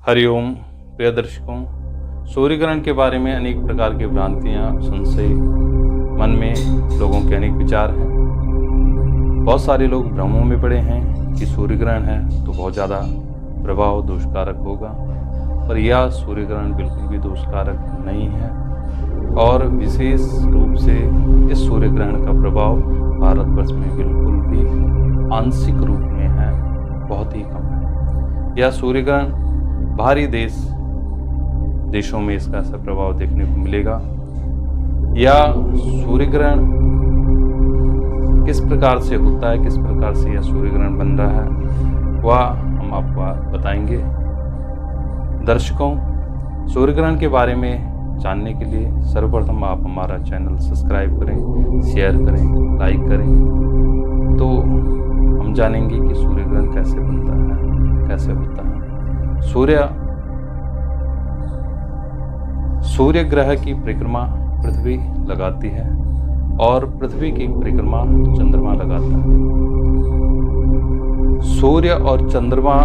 हरिओम प्रिय दर्शकों, सूर्य ग्रहण के बारे में अनेक प्रकार की भ्रांतियाँ, संशय मन में लोगों के अनेक विचार हैं। बहुत सारे लोग भ्रमों में पड़े हैं कि सूर्य ग्रहण है तो बहुत ज़्यादा प्रभाव दोषकारक होगा, पर यह सूर्य ग्रहण बिल्कुल भी दोषकारक नहीं है और विशेष रूप से इस सूर्य ग्रहण का प्रभाव भारतवर्ष में बिल्कुल भी आंशिक रूप में है, बहुत ही कम है। यह सूर्य ग्रहण बाहरी देशों में इसका असर प्रभाव देखने को मिलेगा। या सूर्य ग्रहण किस प्रकार से होता है, किस प्रकार से यह सूर्य ग्रहण बन रहा है, वह हम आपको बताएंगे। दर्शकों, सूर्य ग्रहण के बारे में जानने के लिए सर्वप्रथम आप हमारा चैनल सब्सक्राइब करें, शेयर करें, लाइक करें, तो हम जानेंगे कि सूर्य ग्रहण कैसे बनता है, कैसे होता है। सूर्य ग्रह की परिक्रमा पृथ्वी लगाती है और पृथ्वी की परिक्रमा चंद्रमा लगाता है। सूर्य और चंद्रमा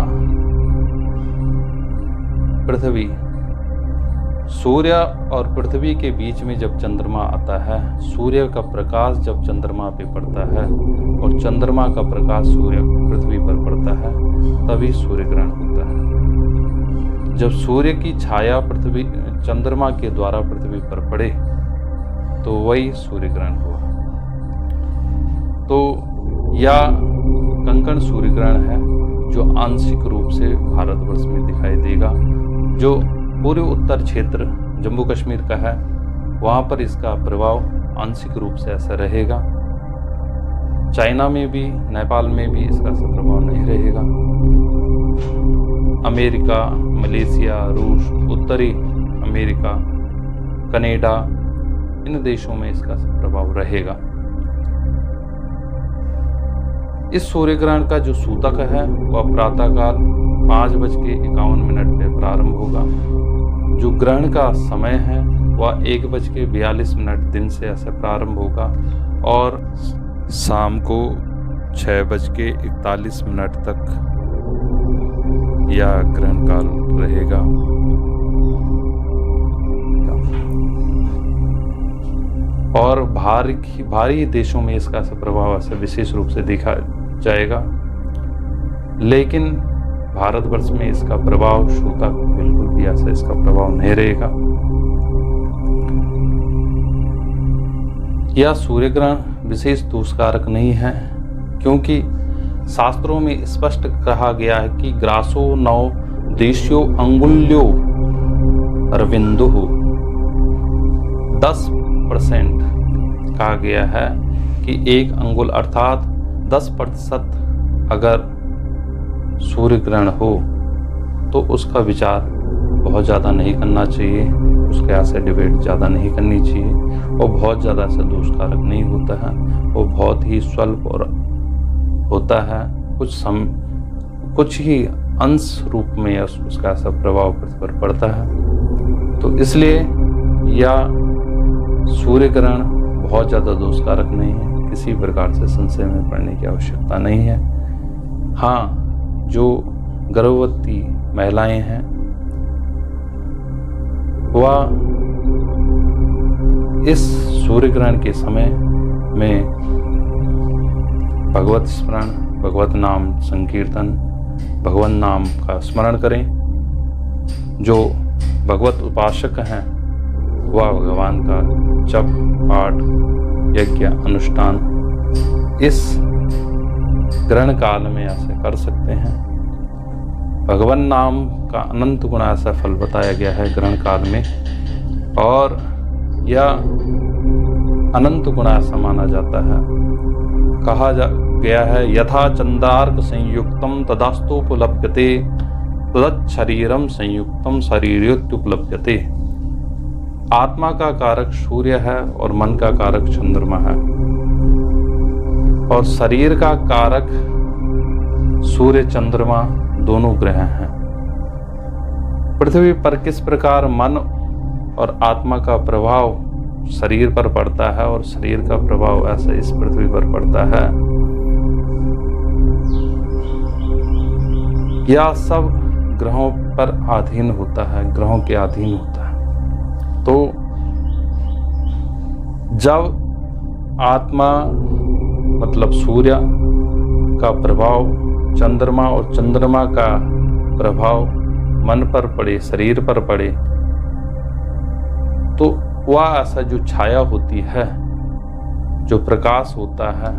सूर्य और पृथ्वी के बीच में जब चंद्रमा आता है, सूर्य का प्रकाश जब चंद्रमा पे पड़ता है और चंद्रमा का प्रकाश सूर्य पृथ्वी पर पड़ता है, तभी सूर्य ग्रहण होता है। जब सूर्य की छाया चंद्रमा के द्वारा पृथ्वी पर पड़े तो वही सूर्य ग्रहण हुआ। तो यह कंकण सूर्य ग्रहण है जो आंशिक रूप से भारतवर्ष में दिखाई देगा। जो पूर्व उत्तर क्षेत्र जम्मू कश्मीर का है, वहाँ पर इसका प्रभाव आंशिक रूप से ऐसा रहेगा। चाइना में भी, नेपाल में भी इसका ऐसा प्रभाव नहीं रहेगा। अमेरिका, मलेशिया, रूस, उत्तरी अमेरिका, कनाडा, इन देशों में इसका प्रभाव रहेगा। इस सूर्य ग्रहण का जो सूतक है वह प्रातःकाल 5:51 पे प्रारंभ होगा। जो ग्रहण का समय है वह 1:42 दिन से ऐसे प्रारंभ होगा और शाम को 6:41 तक यह ग्रहण काल रहेगा। और भारी देशों में इसका प्रभाव ऐसे विशेष रूप से देखा जाएगा, लेकिन भारतवर्ष में इसका प्रभाव सूतक बिल्कुल भी ऐसा इसका प्रभाव नहीं रहेगा। यह सूर्य ग्रहण विशेष दोषकारक नहीं है, क्योंकि शास्त्रों में स्पष्ट कहा गया है कि ग्रासो नौ देश्यो अंगुल्यो अरविंदो 10% कहा गया है कि 1 अंगुल अर्थात 10% अगर सूर्य ग्रहण हो तो उसका विचार बहुत ज़्यादा नहीं करना चाहिए, उसके ऐसे डिबेट ज़्यादा नहीं करनी चाहिए। वो बहुत ज़्यादा ऐसा दोषकारक नहीं होता है, वो बहुत ही स्वल्प और होता है, कुछ ही अंश रूप में उसका ऐसा प्रभाव पृथ्वी पर पड़ता है। तो इसलिए यह सूर्य ग्रहण बहुत ज़्यादा दोषकारक नहीं है, किसी प्रकार से संशय में पड़ने की आवश्यकता नहीं है। हाँ, जो गर्भवती महिलाएं हैं वह इस सूर्य ग्रहण के समय में भगवत स्मरण, भगवत नाम संकीर्तन, भगवान नाम का स्मरण करें। जो भगवत उपासक हैं वह भगवान का जप, पाठ, यज्ञ, अनुष्ठान इस ग्रहण काल में ऐसे कर सकते हैं। भगवान नाम का अनंत गुना ऐसा फल बताया गया है ग्रहण काल में, और यह अनंत गुना ऐसा माना जाता है। कहा गया है, यथा चंदार्क संयुक्तम तदास्तोपलभ्यते तदत् शरीरम संयुक्तम शरीरोत्युपलभ्यते। आत्मा का कारक सूर्य है और मन का कारक चंद्रमा है, और शरीर का कारक सूर्य चंद्रमा दोनों ग्रह हैं। पृथ्वी पर किस प्रकार मन और आत्मा का प्रभाव शरीर पर पड़ता है और शरीर का प्रभाव ऐसा इस पृथ्वी पर पड़ता है, यह सब ग्रहों पर अधीन होता है, ग्रहों के अधीन होता है। तो जब आत्मा मतलब सूर्य का प्रभाव चंद्रमा और चंद्रमा का प्रभाव मन पर पड़े, शरीर पर पड़े, तो वह ऐसा जो छाया होती है, जो प्रकाश होता है,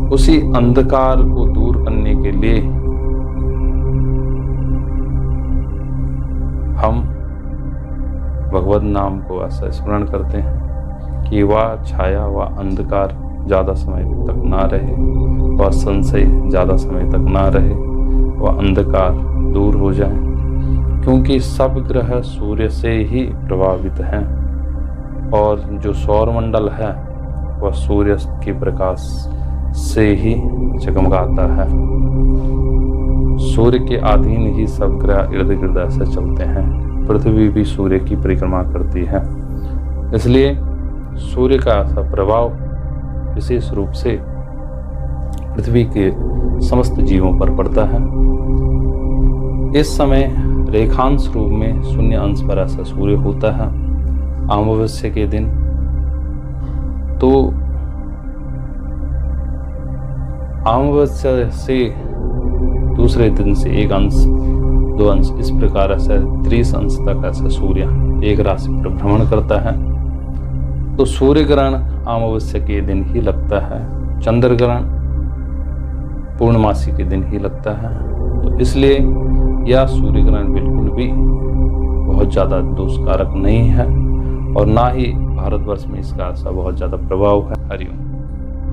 उसी अंधकार को दूर करने के लिए हम भगवत नाम को ऐसा स्मरण करते हैं कि वह छाया, वह अंधकार ज़्यादा समय तक ना रहे, वह संशय ज़्यादा समय तक ना रहे, वह अंधकार दूर हो जाए, क्योंकि सब ग्रह सूर्य से ही प्रभावित हैं और जो सौरमंडल है वह सूर्य के प्रकाश से ही जगमगाता है। सूर्य के अधीन ही सब ग्रह इर्द गिर्द ऐसे चलते हैं। पृथ्वी भी सूर्य की परिक्रमा करती है, इसलिए सूर्य का ऐसा प्रभाव विशेष रूप से पृथ्वी के समस्त जीवों पर पड़ता है। इस समय रेखांश रूप में शून्य अंश पर ऐसा सूर्य होता है अमावस्या के दिन। तो अमावस्या से दूसरे दिन से एक अंश, दो अंश, इस प्रकार ऐसा 30 अंश तक ऐसा सूर्य एक राशि पर भ्रमण करता है। तो सूर्य ग्रहण अमावस्या के दिन ही लगता है, चंद्र ग्रहण पूर्णमासी के दिन ही लगता है। तो इसलिए यह सूर्य ग्रहण बिल्कुल भी बहुत ज़्यादा दोषकारक नहीं है और ना ही भारतवर्ष में इसका ऐसा बहुत ज़्यादा प्रभाव है। हरिओम।